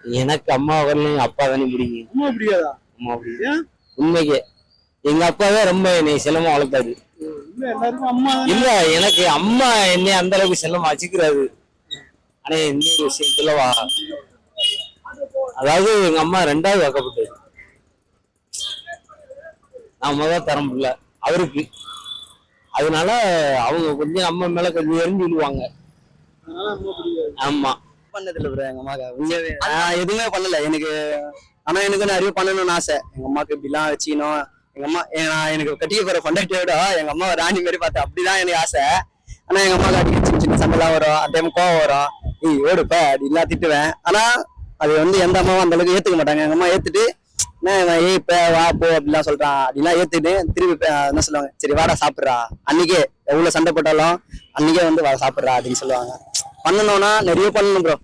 எனக்கு அம்மா வரல, எங்க அப்பா தானே பிடிக்கும். அம்மா பிடிக்காதா? அம்மா பிடிக்கும் ஏன்? உண்மைக்கு. எங்க அப்பாவே ரொம்ப என்னை செல்லமா வளர்த்தாரு. இல்ல எல்லாருக்கும் அம்மா தானே. இல்ல எனக்கு அம்மா என்னை அந்த அளவுக்கு செல்லமா வச்சுக்கிறாரு. ஆனா இன்னொரு விஷயம் சொல்லவா, அதாவது எங்க அம்மா 2வது வாக்கப்பட்டது. நான் முதல் தரம் பிள்ளை அவருக்கு. அதனால அவங்க கொஞ்சம் அம்மா மேல கொஞ்சம் எரிஞ்சு விடுவாங்க. அதனால அம்மா பிடிக்காது. ஆமா. பண்ணதில்ல ப்ரோ எங்க அம்மாக்கு. உண்மையாவே நான் எதுவுமே பண்ணல எனக்கு. ஆனா எனக்கு நிறைய பண்ணணும்னு ஆசை. எங்க அம்மாக்கு இப்படிலாம் வச்சுக்கணும். எங்க அம்மா எனக்கு கட்டிக்க போற பொண்டாட்டியோட எங்க அம்மா ராணி மாதிரி பார்த்தேன். அப்படிதான் எனக்கு ஆசை. ஆனா எங்க அம்மாக்கு அடிக்க சின்ன சின்ன சண்டைலாம் வரும். அந்த டைம் கோவம் வரும். நீ ஓடுப்ப அப்படிலாம் திட்டுவேன். ஆனா அது எந்த அம்மாவும் அந்த அளவுக்கு ஏத்துக்க மாட்டாங்க. எங்க அம்மா ஏத்துட்டு இப்ப வா போ அப்படிலாம் சொல்றான் அப்படிலாம் ஏத்துட்டு திருப்பி என்ன சொல்லுவாங்க, சரி வாடா சாப்பிட்றா. அன்னைக்கே எவ்வளவு சண்டை போட்டாலும் அன்னைக்கே வா சாப்பிட்றா அப்படின்னு சொல்லுவாங்க. பண்ணணும்னா நிறைய பண்ணணும் ப்ரோ.